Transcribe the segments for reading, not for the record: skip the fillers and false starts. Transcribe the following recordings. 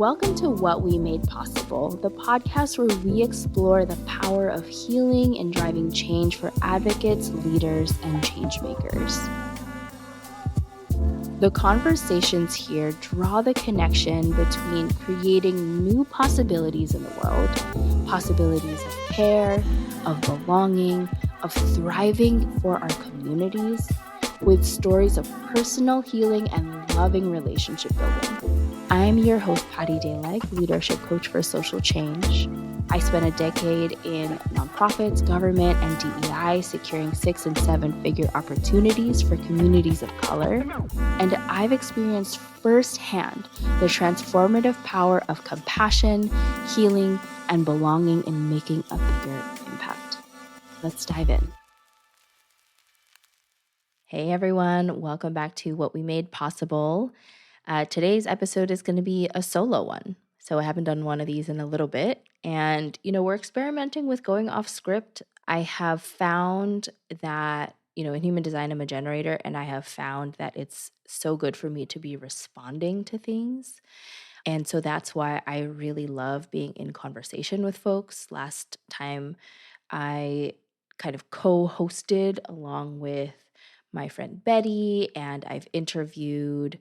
Welcome to What We Made Possible, the podcast where we explore the power of healing and driving change for advocates, leaders, and change makers. The conversations here draw the connection between creating new possibilities in the world, possibilities of care, of belonging, of thriving for our communities, with stories of personal healing and loving relationship building. I'm your host, Patty Daylight, leadership coach for social change. I spent a decade in nonprofits, government, and DEI, securing 6- and 7-figure opportunities for communities of color. And I've experienced firsthand the transformative power of compassion, healing, and belonging in making a bigger impact. Let's dive in. Hey everyone, welcome back to What We Made Possible. Today's episode is going to be a solo one. So I haven't done one of these in a little bit. And, we're experimenting with going off script. I have found that, in human design, I'm a generator, and I have found that it's so good for me to be responding to things. And so that's why I really love being in conversation with folks. Last time I kind of co-hosted along with my friend Betty, and I've interviewed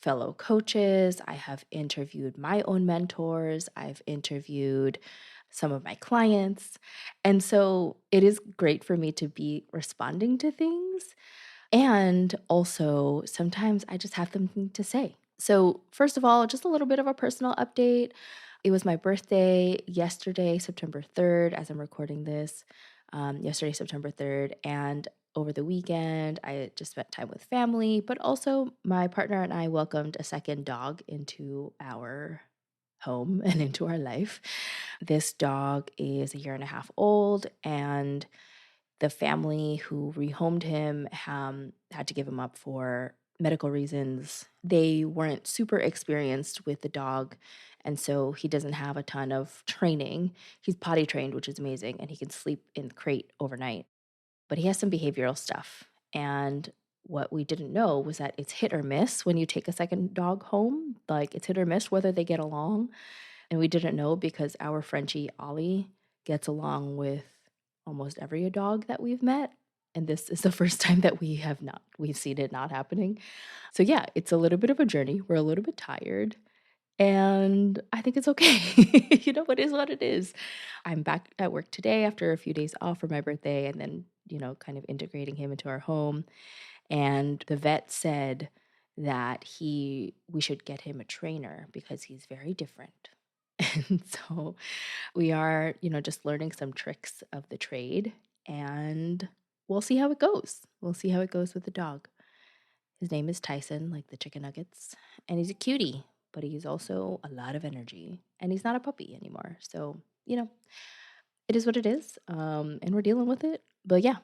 fellow coaches. I have interviewed my own mentors. I've interviewed some of my clients. And so it is great for me to be responding to things. And also, sometimes I just have something to say. So, first of all, just a little bit of a personal update. It was my birthday yesterday, September 3rd, as I'm recording this. Yesterday, September 3rd. And over the weekend, I just spent time with family, but also my partner and I welcomed a second dog into our home and into our life. This dog is a 1.5 years old, and the family who rehomed him had to give him up for medical reasons. They weren't super experienced with the dog, and so he doesn't have a ton of training. He's potty trained, which is amazing, and he can sleep in the crate overnight. But he has some behavioral stuff. And what we didn't know was that it's hit or miss when you take a second dog home. Like, it's hit or miss whether they get along. And we didn't know because our Frenchie Ollie gets along with almost every dog that we've met. And this is the first time that we've seen it not happening. So yeah, it's a little bit of a journey. We're a little bit tired. And I think it's okay. It is what it is. I'm back at work today after a few days off for my birthday, and then, kind of integrating him into our home. And the vet said that we should get him a trainer because he's very different. And so we are, just learning some tricks of the trade, and we'll see how it goes. We'll see how it goes with the dog. His name is Tyson, like the chicken nuggets, and he's a cutie, but he's also a lot of energy, and he's not a puppy anymore. So, it is what it is, and we're dealing with it. But yeah,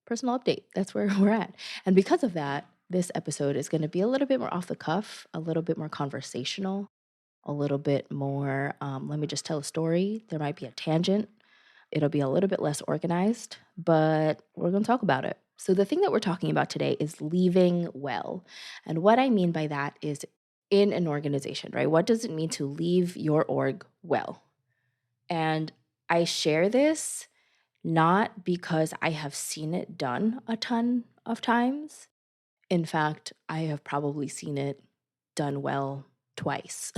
personal update. That's where we're at. And because of that, this episode is going to be a little bit more off the cuff, a little bit more conversational, a little bit more, let me just tell a story. There might be a tangent. It'll be a little bit less organized, but we're going to talk about it. So the thing that we're talking about today is leaving well. And what I mean by that is in an organization, right? What does it mean to leave your org well? And I share this not because I have seen it done a ton of times. In fact, I have probably seen it done well twice.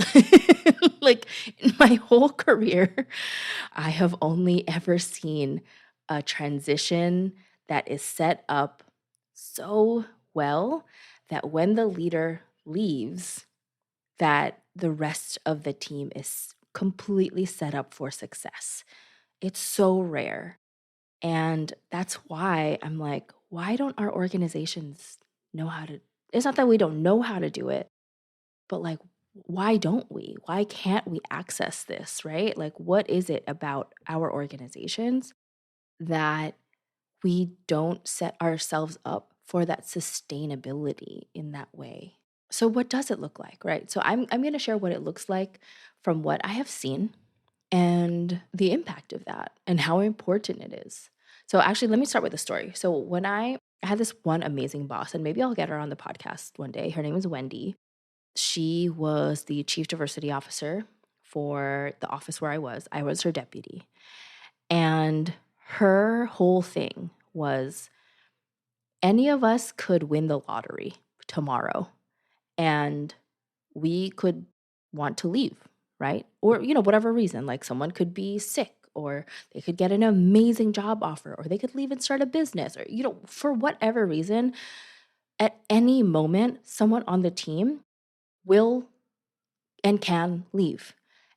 Like, in my whole career, I have only ever seen a transition that is set up so well that when the leader leaves, that the rest of the team is completely set up for success. It's so rare. And that's why I'm like, why don't our organizations know how to? It's not that we don't know how to do it, but like, why don't we? Why can't we access this, right? Like, what is it about our organizations that we don't set ourselves up for that sustainability in that way? So what does it look like, right? So I'm going to share what it looks like from what I have seen and the impact of that and how important it is. So actually, let me start with a story. So when I had this one amazing boss, and maybe I'll get her on the podcast one day. Her name is Wendy. She was the chief diversity officer for the office where I was. I was her deputy. And her whole thing was any of us could win the lottery tomorrow and we could want to leave, right? Or, whatever reason, like someone could be sick or they could get an amazing job offer or they could leave and start a business or, for whatever reason, at any moment, someone on the team will and can leave.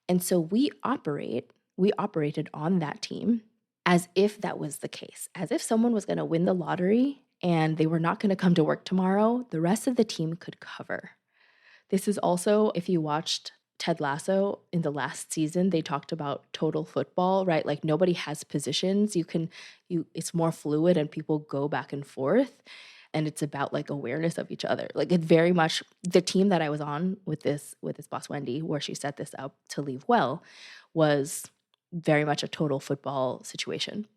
And so we operated on that team as if that was the case, as if someone was going to win the lottery and they were not going to come to work tomorrow, the rest of the team could cover. This is also, if you watched Ted Lasso in the last season, they talked about total football, right? Like nobody has positions. It's more fluid and people go back and forth. And it's about like awareness of each other. Like it very much the team that I was on with this boss Wendy, where she set this up to leave well, was very much a total football situation.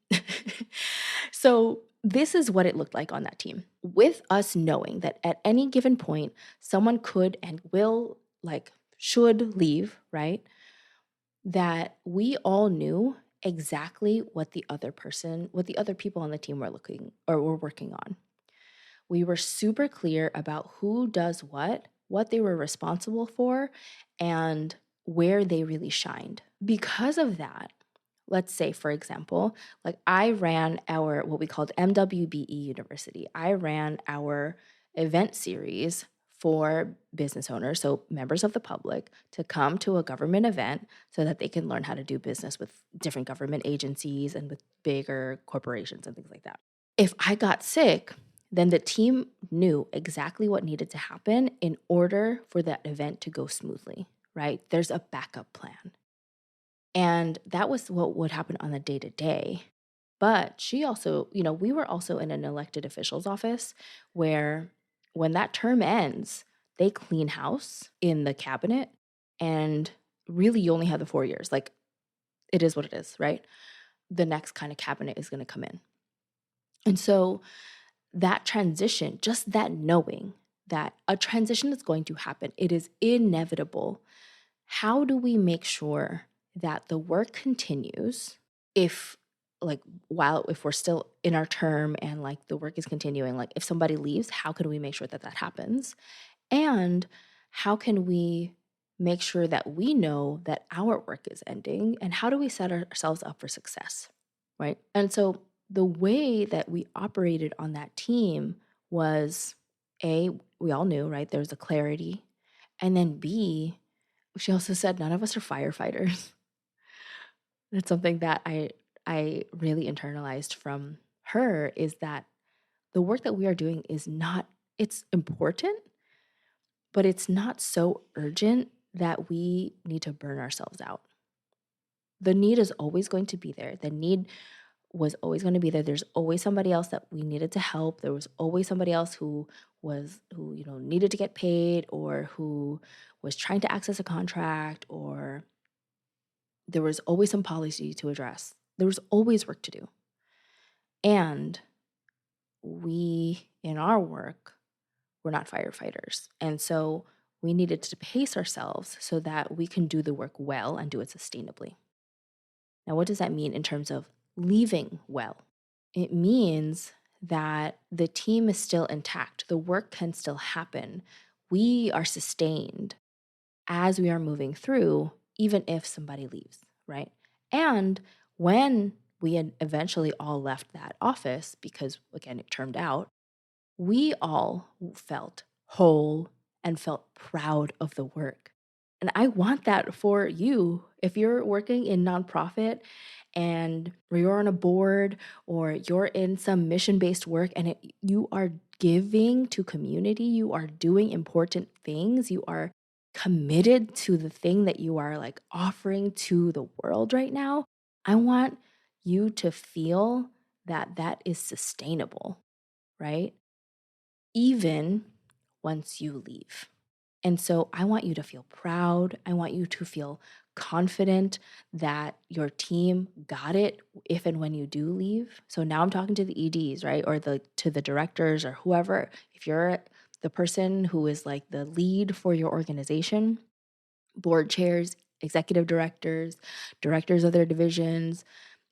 So this is what it looked like on that team. With us knowing that at any given point, someone could and will, like, should leave, right? That we all knew exactly what the other people on the team were looking or were working on. We were super clear about who does what they were responsible for, and where they really shined. Because of that, let's say, for example, like I ran our what we called MWBE University. I ran our event series for business owners, so members of the public, to come to a government event so that they can learn how to do business with different government agencies and with bigger corporations and things like that. If I got sick, then the team knew exactly what needed to happen in order for that event to go smoothly, right? There's a backup plan. And that was what would happen on the day to day. But she also, we were also in an elected official's office where when that term ends, they clean house in the cabinet. And really, you only have the 4 years. Like, it is what it is, right? The next kind of cabinet is going to come in. And so that transition, just that knowing that a transition is going to happen, it is inevitable. How do we make sure that the work continues if if we're still in our term and like the work is continuing, like if somebody leaves, how can we make sure that that happens? And how can we make sure that we know that our work is ending, and how do we set ourselves up for success, right? And so the way that we operated on that team was A, we all knew, right? There was a clarity. And then B, she also said none of us are firefighters. That's something that I really internalized from her, is that the work that we are doing is not, it's important, but it's not so urgent that we need to burn ourselves out. The need is always going to be there. The need was always going to be there. There's always somebody else that we needed to help. There was always somebody else who needed to get paid, or who was trying to access a contract, or there was always some policy to address. There was always work to do. And we, in our work, we're not firefighters. And so we needed to pace ourselves so that we can do the work well and do it sustainably. Now, what does that mean in terms of leaving well? It means that the team is still intact. The work can still happen. We are sustained as we are moving through, even if somebody leaves, right? And when we had eventually all left that office, because again, it turned out, we all felt whole and felt proud of the work. And I want that for you. If you're working in nonprofit and you're on a board, or you're in some mission-based work, and you are giving to community, you are doing important things, you are committed to the thing that you are like offering to the world right now, I want you to feel that that is sustainable, right? Even once you leave. And so I want you to feel proud. I want you to feel confident that your team got it if and when you do leave. So now I'm talking to the EDs, right? Or to the directors or whoever. If you're the person who is like the lead for your organization, board chairs, executive directors, directors of their divisions,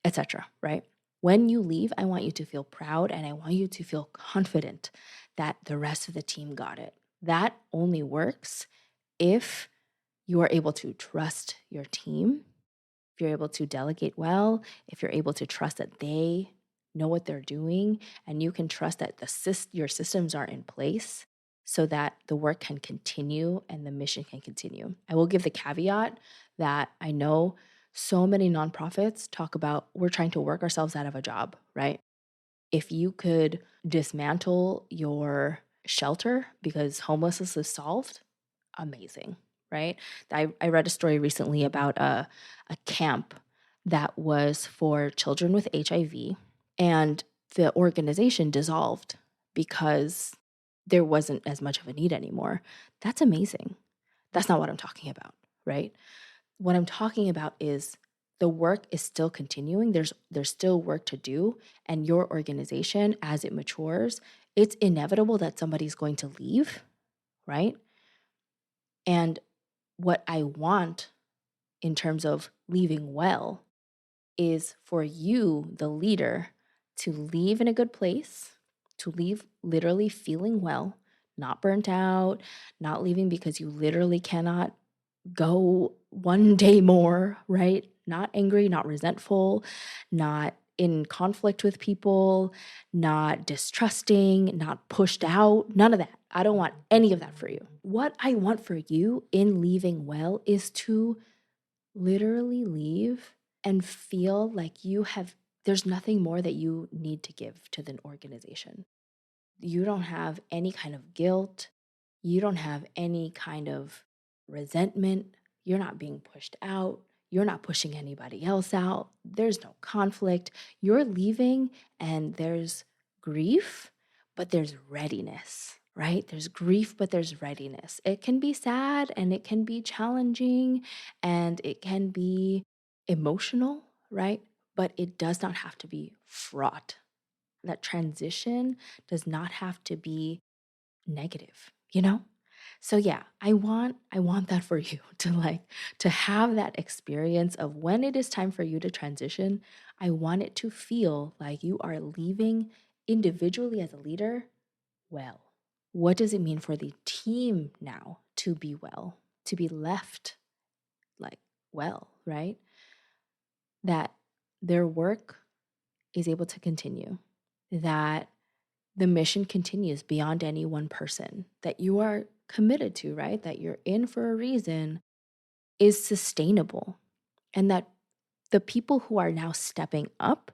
etc., right? When you leave, I want you to feel proud and I want you to feel confident that the rest of the team got it. That only works if you are able to trust your team, if you're able to delegate well, if you're able to trust that they know what they're doing, and you can trust that your systems are in place so that the work can continue and the mission can continue. I will give the caveat that I know so many nonprofits talk about we're trying to work ourselves out of a job, right? If you could dismantle your shelter because homelessness is solved, amazing, right? I read a story recently about a camp that was for children with HIV, and the organization dissolved because there wasn't as much of a need anymore. That's amazing. That's not what I'm talking about, right? What I'm talking about is the work is still continuing. There's still work to do, and your organization, as it matures, it's inevitable that somebody's going to leave, right? And what I want in terms of leaving well is for you, the leader, to leave in a good place, to leave literally feeling well, not burnt out, not leaving because you literally cannot go one day more, right? Not angry, not resentful, not in conflict with people, not distrusting, not pushed out, none of that. I don't want any of that for you. What I want for you in leaving well is to literally leave and feel like there's nothing more that you need to give to the organization. You don't have any kind of guilt. You don't have any kind of resentment. You're not being pushed out. You're not pushing anybody else out. There's no conflict. You're leaving and there's grief, but there's readiness, right? There's grief, but there's readiness. It can be sad and it can be challenging and it can be emotional, right? But it does not have to be fraught. That transition does not have to be negative, you know? So yeah, I want that for you to have that experience of when it is time for you to transition. I want it to feel like you are leaving individually as a leader well. What does it mean for the team now to be well, to be left like well, right? That their work is able to continue, that the mission continues beyond any one person, that you are committed to, right? That you're in for a reason is sustainable, and that the people who are now stepping up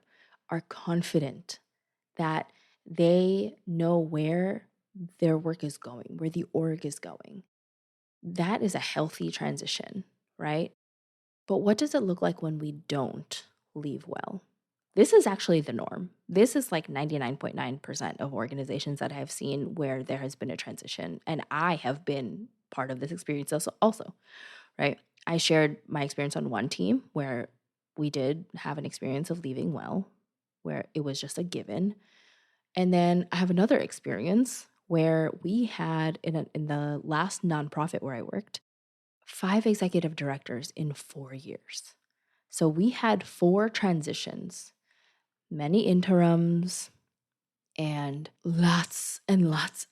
are confident that they know where their work is going, where the org is going. That is a healthy transition, right? But what does it look like when we don't leave well? This is actually the norm. This is like 99.9% of organizations that I have seen where there has been a transition. And I have been part of this experience also, right? I shared my experience on one team where we did have an experience of leaving well, where it was just a given. And then I have another experience where we had in the last nonprofit where I worked, 5 executive directors in 4 years. So we had 4 transitions, many interims, and lots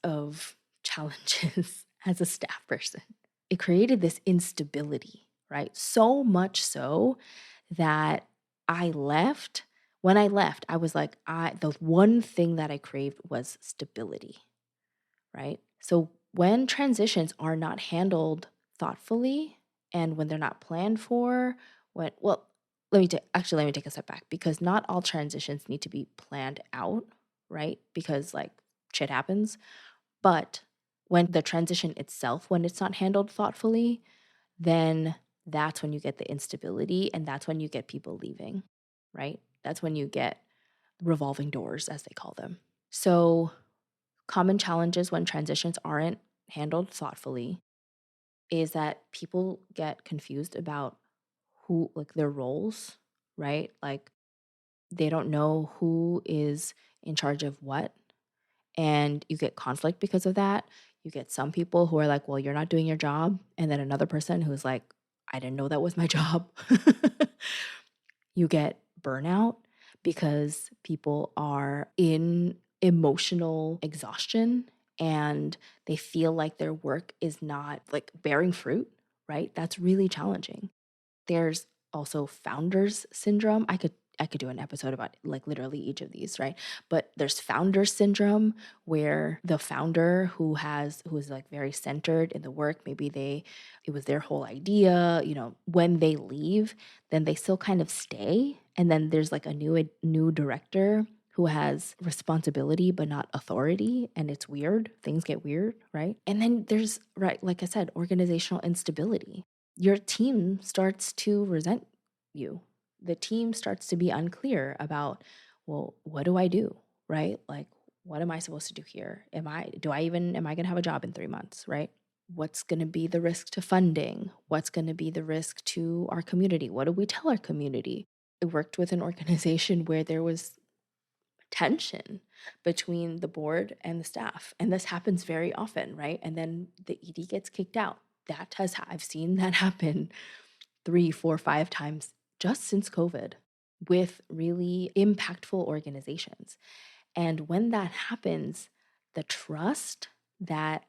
of challenges as a staff person. It created this instability, right? So much so that I left. When I left, I was like, the one thing that I craved was stability, right? So when transitions are not handled thoughtfully and when they're not planned for, let me take a step back, because not all transitions need to be planned out, right? Because like shit happens. But when the transition itself, when it's not handled thoughtfully, then that's when you get the instability and that's when you get people leaving, right? That's when you get revolving doors, as they call them. So common challenges when transitions aren't handled thoughtfully is that people get confused about who, like their roles, right? Like they don't know who is in charge of what, and you get conflict because of that. You get some people who are like, well, you're not doing your job. And then another person who's like, I didn't know that was my job. You get burnout because people are in emotional exhaustion and they feel like their work is not like bearing fruit, right? That's really challenging. There's also founders syndrome. I could do an episode about like literally each of these, right? But there's founder syndrome where the founder who is like very centered in the work, maybe it was their whole idea, when they leave, then they still kind of stay. And then there's like a new director who has responsibility but not authority, and it's weird. Things get weird, right? And then there's, right, like I said, organizational instability. Your team starts to resent you. The team starts to be unclear about, well, what do I do? Right? Like, what am I supposed to do here? Am I going to have a job in 3 months? Right? What's going to be the risk to funding? What's going to be the risk to our community? What do we tell our community? I worked with an organization where there was tension between the board and the staff. And this happens very often, right? And then the ED gets kicked out. I've seen that happen 3, 4, 5 times just since COVID with really impactful organizations. And when that happens, the trust that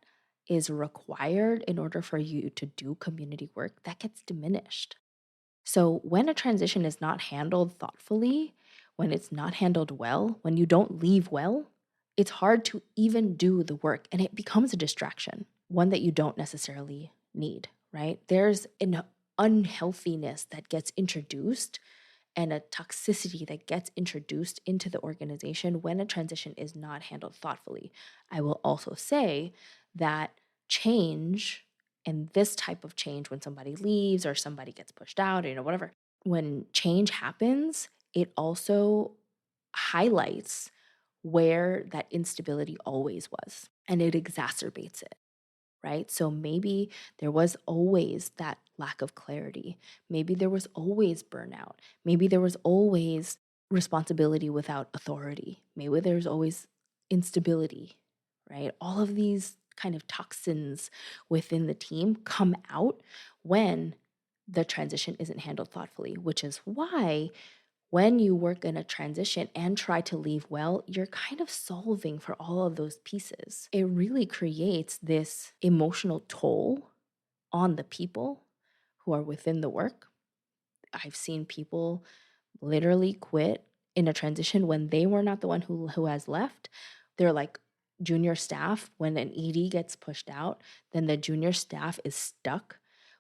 is required in order for you to do community work, that gets diminished. So when a transition is not handled thoughtfully, when it's not handled well, when you don't leave well, it's hard to even do the work and it becomes a distraction, one that you don't necessarily need, right? There's an unhealthiness that gets introduced and a toxicity that gets introduced into the organization when a transition is not handled thoughtfully. I will also say that change, and this type of change, when somebody leaves or somebody gets pushed out, or whatever, when change happens, it also highlights where that instability always was and it exacerbates it, right? So maybe there was always that lack of clarity. Maybe there was always burnout. Maybe there was always responsibility without authority. Maybe there's always instability, right? All of these kind of toxins within the team come out when the transition isn't handled thoughtfully, which is why when you work in a transition and try to leave well, you're kind of solving for all of those pieces. It really creates this emotional toll on the people who are within the work. I've seen people literally quit in a transition when they were not the one who has left. They're like junior staff. When an ED gets pushed out, then the junior staff is stuck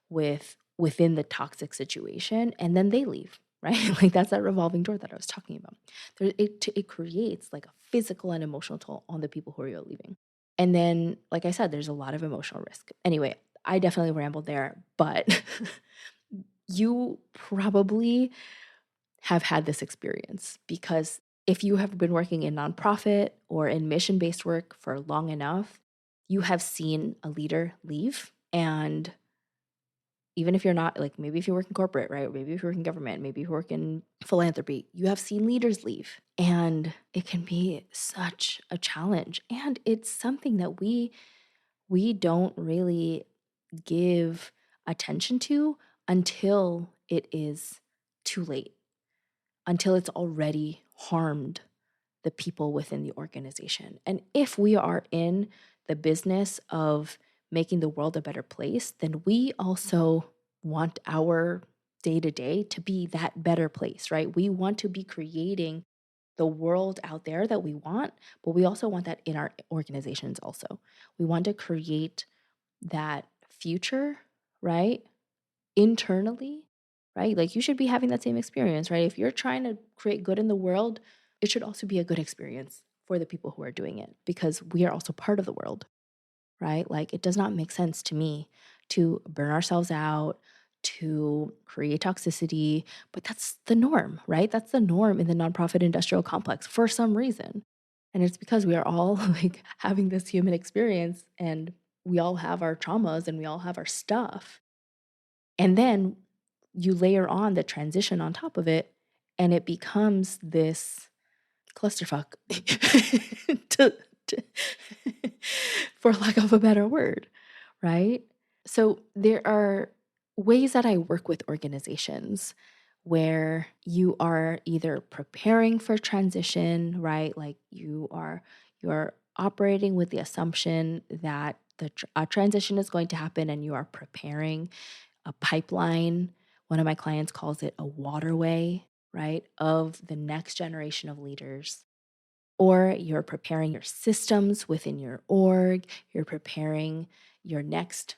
within the toxic situation and then they leave, right? Like that's that revolving door that I was talking about. It creates like a physical and emotional toll on the people who are leaving. And then, like I said, there's a lot of emotional risk. Anyway, I definitely rambled there, but you probably have had this experience because if you have been working in nonprofit or in mission-based work for long enough, you have seen a leader leave. And even if you're not, like maybe if you work in corporate, right? Or maybe if you work in government, maybe if you work in philanthropy, you have seen leaders leave. And it can be such a challenge. And it's something that we don't really give attention to until it is too late, until it's already harmed the people within the organization. And if we are in the business of making the world a better place, then we also want our day to day to be that better place, right? We want to be creating the world out there that we want, but we also want that in our organizations also. We want to create that future, right? Internally, right? Like you should be having that same experience, right? If you're trying to create good in the world, it should also be a good experience for the people who are doing it because we are also part of the world, right? Like it does not make sense to me to burn ourselves out, to create toxicity, but that's the norm, right? That's the norm in the nonprofit industrial complex for some reason. And it's because we are all like having this human experience and we all have our traumas and we all have our stuff. And then you layer on the transition on top of it, and it becomes this clusterfuck, to for lack of a better word, right? So there are ways that I work with organizations where you are either preparing for transition, right? Like you're operating with the assumption that a transition is going to happen and you are preparing a pipeline. One of my clients calls it a waterway, right, of the next generation of leaders. Or you're preparing your systems within your org, you're preparing your next,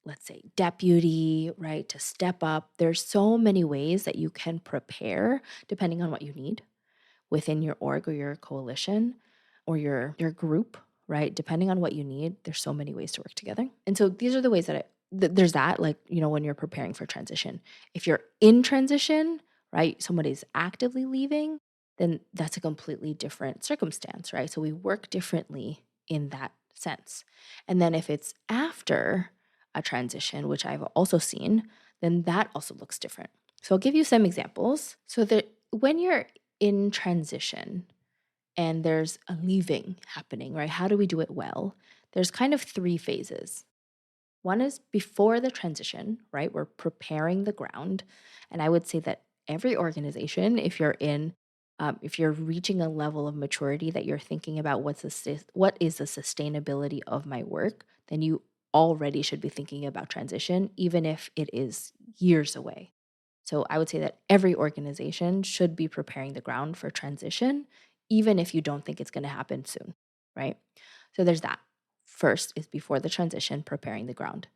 let's say, deputy, right, to step up. There's so many ways that you can prepare depending on what you need within your org or your coalition or your group, right? Depending on what you need, there's so many ways to work together. And so these are the ways that there's that, like, when you're preparing for transition. If you're in transition, right, somebody's actively leaving, then that's a completely different circumstance, right? So we work differently in that sense. And then if it's after a transition, which I've also seen, then that also looks different. So I'll give you some examples. So that when you're in transition and there's a leaving happening, right? How do we do it well? There's kind of three phases. One is before the transition, right? We're preparing the ground. And I would say that every organization, if you're reaching a level of maturity that you're thinking about what is the sustainability of my work, then you already should be thinking about transition, even if it is years away. So I would say that every organization should be preparing the ground for transition, even if you don't think it's going to happen soon, right? So there's that. First is before the transition, preparing the ground.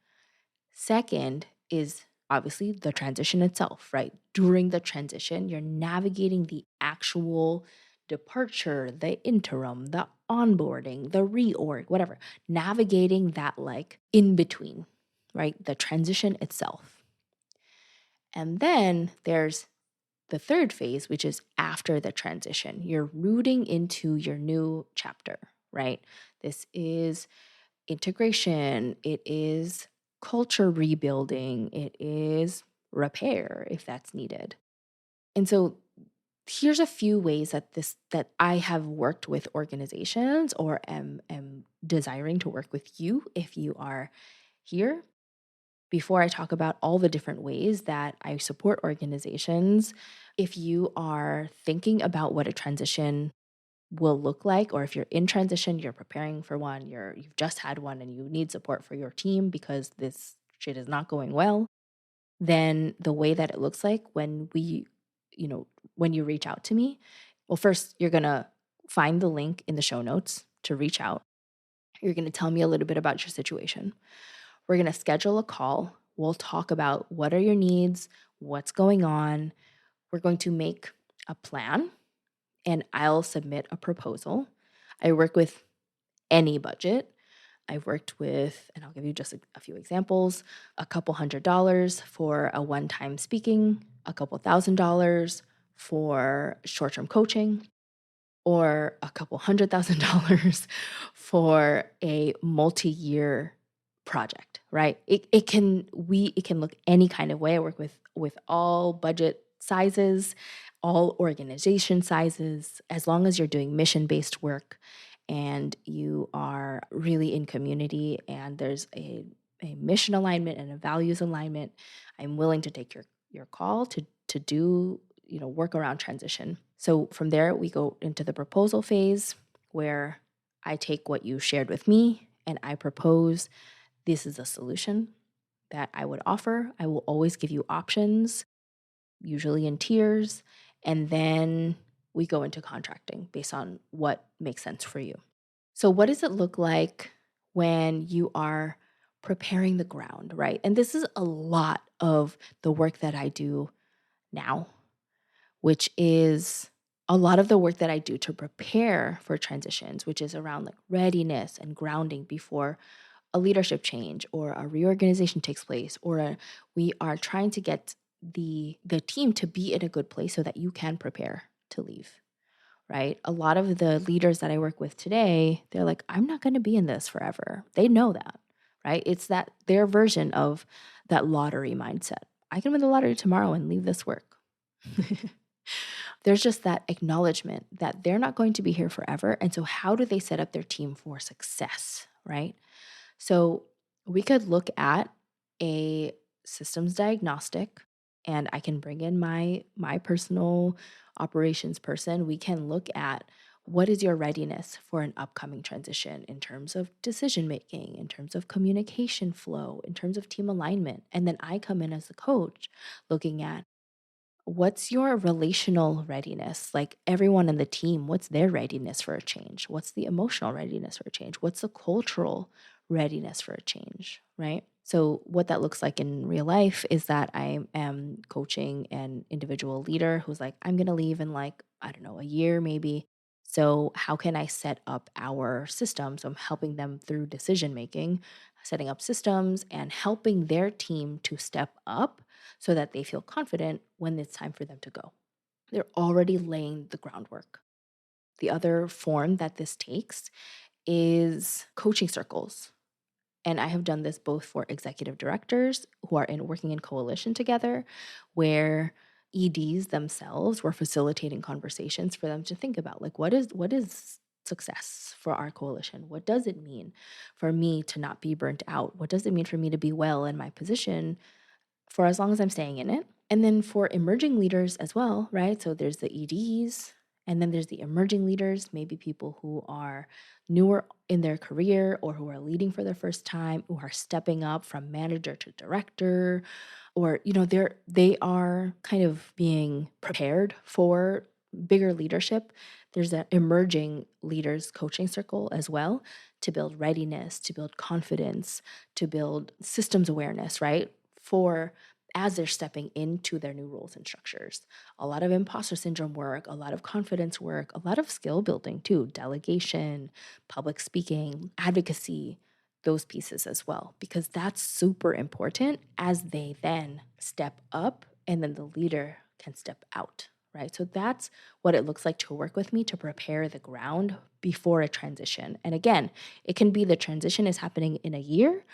Second is obviously the transition itself, right? During the transition, you're navigating the actual departure, the interim, the onboarding, the reorg, whatever, navigating that like in between, right? The transition itself. And then there's the third phase, which is after the transition. You're rooting into your new chapter, right? This is integration, it is culture rebuilding, it is repair if that's needed. And so here's a few ways that I have worked with organizations or am desiring to work with you if you are here. Before I talk about all the different ways that I support organizations, if you are thinking about what a transition will look like, or if you're in transition, you're preparing for one, you've just had one and you need support for your team because this shit is not going well, then the way that it looks like when you reach out to me, well, first you're going to find the link in the show notes to reach out. You're going to tell me a little bit about your situation. We're going to schedule a call. We'll talk about what are your needs, what's going on. We're going to make a plan and I'll submit a proposal. I work with any budget. I've worked with, and I'll give you just a few examples, a couple $100 for a one-time speaking, a couple $1,000 for short-term coaching, or a couple $100,000 for a multi-year project, right? It can look any kind of way. I work with all budget sizes, all organization sizes, as long as you're doing mission-based work and you are really in community and there's a mission alignment and a values alignment. I'm willing to take your call to do work around transition. So from there, we go into the proposal phase where I take what you shared with me and I propose this is a solution that I would offer. I will always give you options, usually in tiers, and then we go into contracting based on what makes sense for you. So what does it look like when you are preparing the ground, right? And this is a lot of the work that I do now, which is a lot of the work that I do to prepare for transitions, which is around like readiness and grounding before a leadership change or a reorganization takes place, or we are trying to get the team to be in a good place so that you can prepare to leave, right? A lot of the leaders that I work with today, they're like, I'm not going to be in this forever. They know that, right? It's that their version of that lottery mindset. I can win the lottery tomorrow and leave this work. There's just that acknowledgement that they're not going to be here forever. And so, how do they set up their team for success, right? So, we could look at a systems diagnostic, and I can bring in my personal operations person. We can look at what is your readiness for an upcoming transition in terms of decision making, in terms of communication flow, in terms of team alignment. And then I come in as a coach looking at what's your relational readiness? Like everyone in the team, what's their readiness for a change? What's the emotional readiness for a change? What's the cultural readiness for a change, right? So, what that looks like in real life is that I am coaching an individual leader who's like, I'm going to leave in like, I don't know, a year maybe. So, how can I set up our systems? I'm helping them through decision making, setting up systems and helping their team to step up so that they feel confident when it's time for them to go. They're already laying the groundwork. The other form that this takes is coaching circles. And I have done this both for executive directors who are working in coalition together, where EDs themselves were facilitating conversations for them to think about like what is success for our coalition? What does it mean for me to not be burnt out? What does it mean for me to be well in my position for as long as I'm staying in it? And then for emerging leaders as well, right? So there's the EDs, and then there's the emerging leaders, maybe people who are newer in their career or who are leading for the first time, who are stepping up from manager to director, or they are kind of being prepared for bigger leadership. There's that emerging leaders coaching circle as well to build readiness, to build confidence, to build systems awareness, right? For as they're stepping into their new roles and structures. A lot of imposter syndrome work, a lot of confidence work, a lot of skill building too, delegation, public speaking, advocacy, those pieces as well, because that's super important as they then step up and then the leader can step out, right? So that's what it looks like to work with me to prepare the ground before a transition. And again, it can be the transition is happening in a year,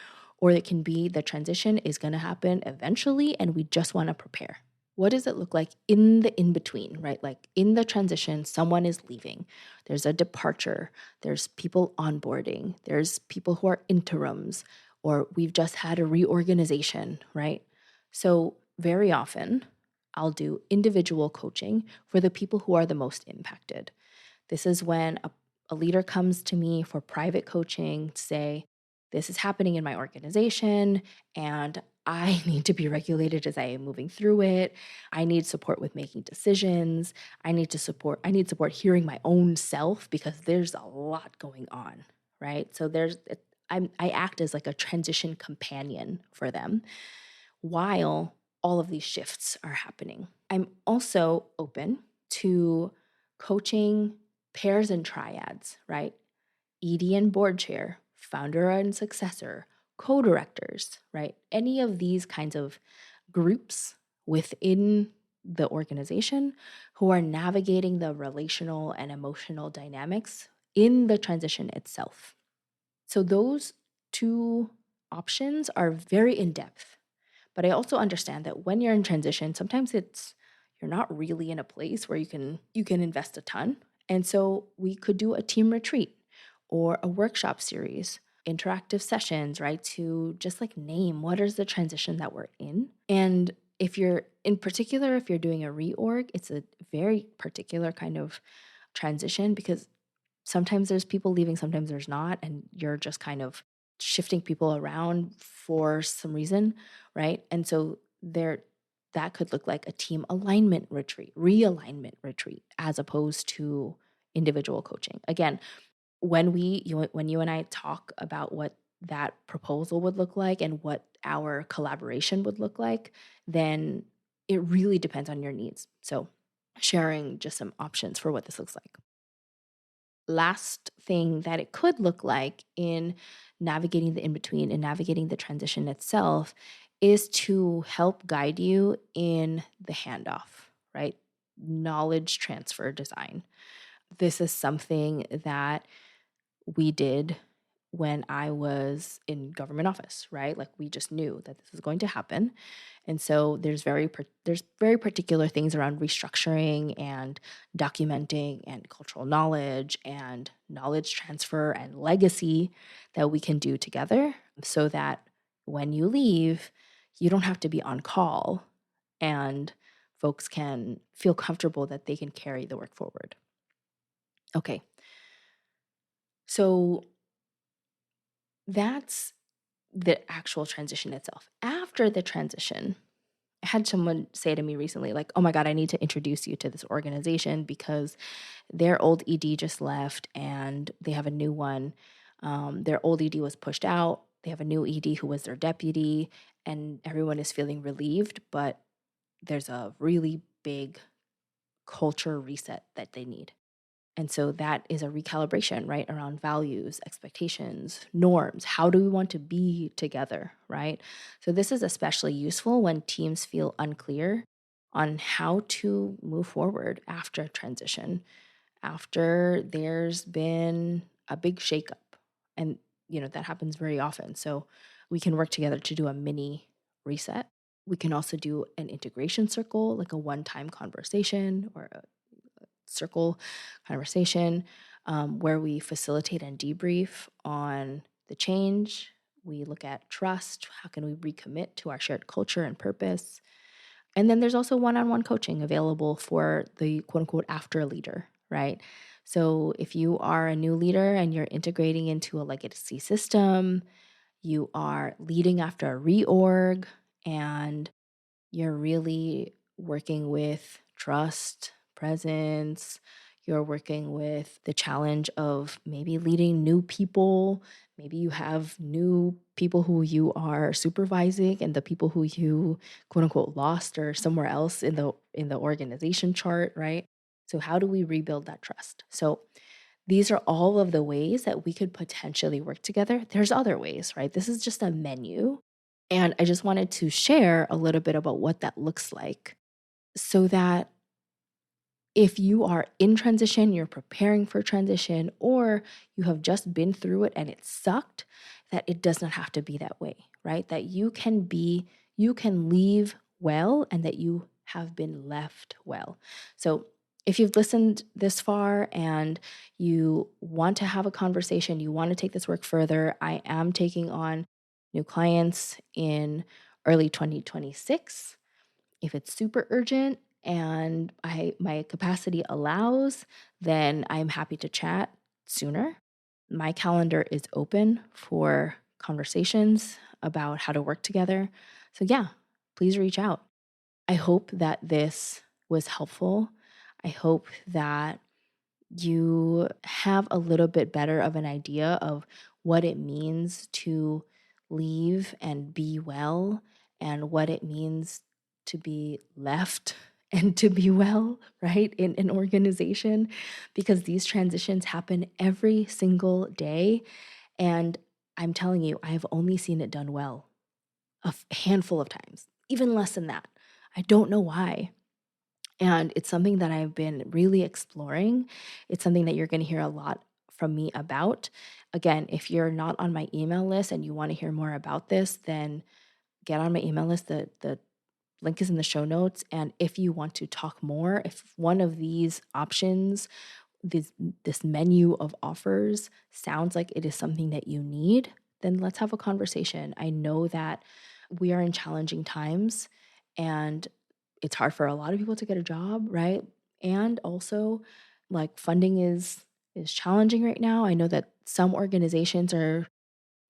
or it can be the transition is going to happen eventually and we just want to prepare. What does it look like in the in between, right? Like in the transition, someone is leaving, there's a departure, there's people onboarding, there's people who are interims, or we've just had a reorganization, right? So, very often, I'll do individual coaching for the people who are the most impacted. This is when a leader comes to me for private coaching to say, this is happening in my organization and I need to be regulated as I am moving through it. I need support with making decisions. I need support hearing my own self because there's a lot going on, right? So I act as like a transition companion for them while all of these shifts are happening. I'm also open to coaching pairs and triads, right? ED and board chair, founder and successor, co directors, right? Any of these kinds of groups within the organization who are navigating the relational and emotional dynamics in the transition itself. So, those two options are very in depth. But I also understand that when you're in transition, sometimes you're not really in a place where you can invest a ton. And so we could do a team retreat or a workshop series, interactive sessions, right? To just like name what is the transition that we're in. And if you're in particular, if you're doing a reorg, it's a very particular kind of transition because sometimes there's people leaving, sometimes there's not, and you're just kind of shifting people around for some reason, right? And so there that could look like a team alignment retreat, realignment retreat, as opposed to individual coaching. Again, when you and I talk about what that proposal would look like and what our collaboration would look like, then it really depends on your needs. So sharing just some options for what this looks like. Last thing that it could look like in navigating the in between and navigating the transition itself is to help guide you in the handoff, right? Knowledge transfer design. This is something that we did when I was in government office, right? Like we just knew that this was going to happen. And so there's very particular things around restructuring and documenting and cultural knowledge and knowledge transfer and legacy that we can do together so that when you leave, you don't have to be on call and folks can feel comfortable that they can carry the work forward. Okay. So that's the actual transition itself. After the transition, I had someone say to me recently, like, oh my God, I need to introduce you to this organization because their old ED just left and they have a new one. Their old ED was pushed out. They have a new ED who was their deputy, and everyone is feeling relieved, but there's a really big culture reset that they need. And so that is a recalibration, right, around values, expectations, norms. How do we want to be together, right? So this is especially useful when teams feel unclear on how to move forward after transition, after there's been a big shakeup. And, that happens very often. So we can work together to do a mini reset. We can also do an integration circle, like a one-time conversation or a circle conversation where we facilitate and debrief on the change. We look at trust. How can we recommit to our shared culture and purpose? And then there's also one-on-one coaching available for the quote unquote after leader, right? So if you are a new leader and you're integrating into a legacy system, you are leading after a reorg, and you're really working with trust, presence. You're working with the challenge of maybe leading new people. Maybe you have new people who you are supervising and the people who you quote unquote lost or somewhere else in the organization chart, right? So how do we rebuild that trust? So these are all of the ways that we could potentially work together. There's other ways, right? This is just a menu. And I just wanted to share a little bit about what that looks like so that if you are in transition, you're preparing for transition, or you have just been through it and it sucked, that it does not have to be that way, right? That you can leave well and that you have been left well. So if you've listened this far and you want to have a conversation, you want to take this work further, I am taking on new clients in early 2026. If it's super urgent and my capacity allows, then I'm happy to chat sooner. My calendar is open for conversations about how to work together. So yeah, please reach out. I hope that this was helpful. I hope that you have a little bit better of an idea of what it means to leave and be well, and what it means to be left and to be well, right, in an organization, because these transitions happen every single day. And I'm telling you, I have only seen it done well a handful of times, even less than that. I don't know why. And it's something that I've been really exploring. It's something that you're going to hear a lot from me about. Again, if you're not on my email list and you want to hear more about this, then get on my email list. The link is in the show notes. And if you want to talk more, if one of these options, this menu of offers sounds like it is something that you need, then let's have a conversation. I know that we are in challenging times and it's hard for a lot of people to get a job, right? And also like funding is challenging right now. I know that some organizations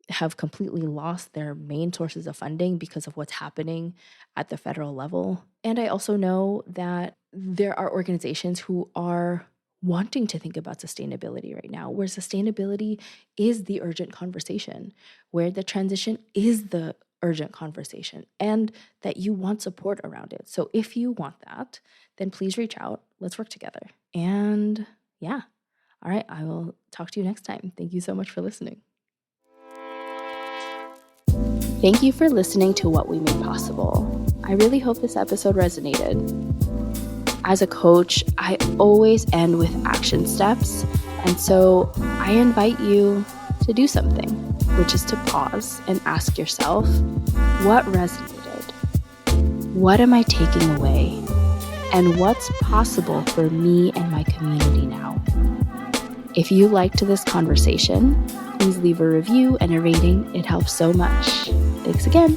have completely lost their main sources of funding because of what's happening at the federal level. And I also know that there are organizations who are wanting to think about sustainability right now, where sustainability is the urgent conversation, where the transition is the urgent conversation, and that you want support around it. So if you want that, then please reach out. Let's work together. And yeah, all right, I will talk to you next time. Thank you so much for listening. Thank you for listening to What We Made Possible. I really hope this episode resonated. As a coach, I always end with action steps. And so I invite you to do something, which is to pause and ask yourself, what resonated? What am I taking away? And what's possible for me and my community now? If you liked this conversation, please leave a review and a rating. It helps so much. Thanks again.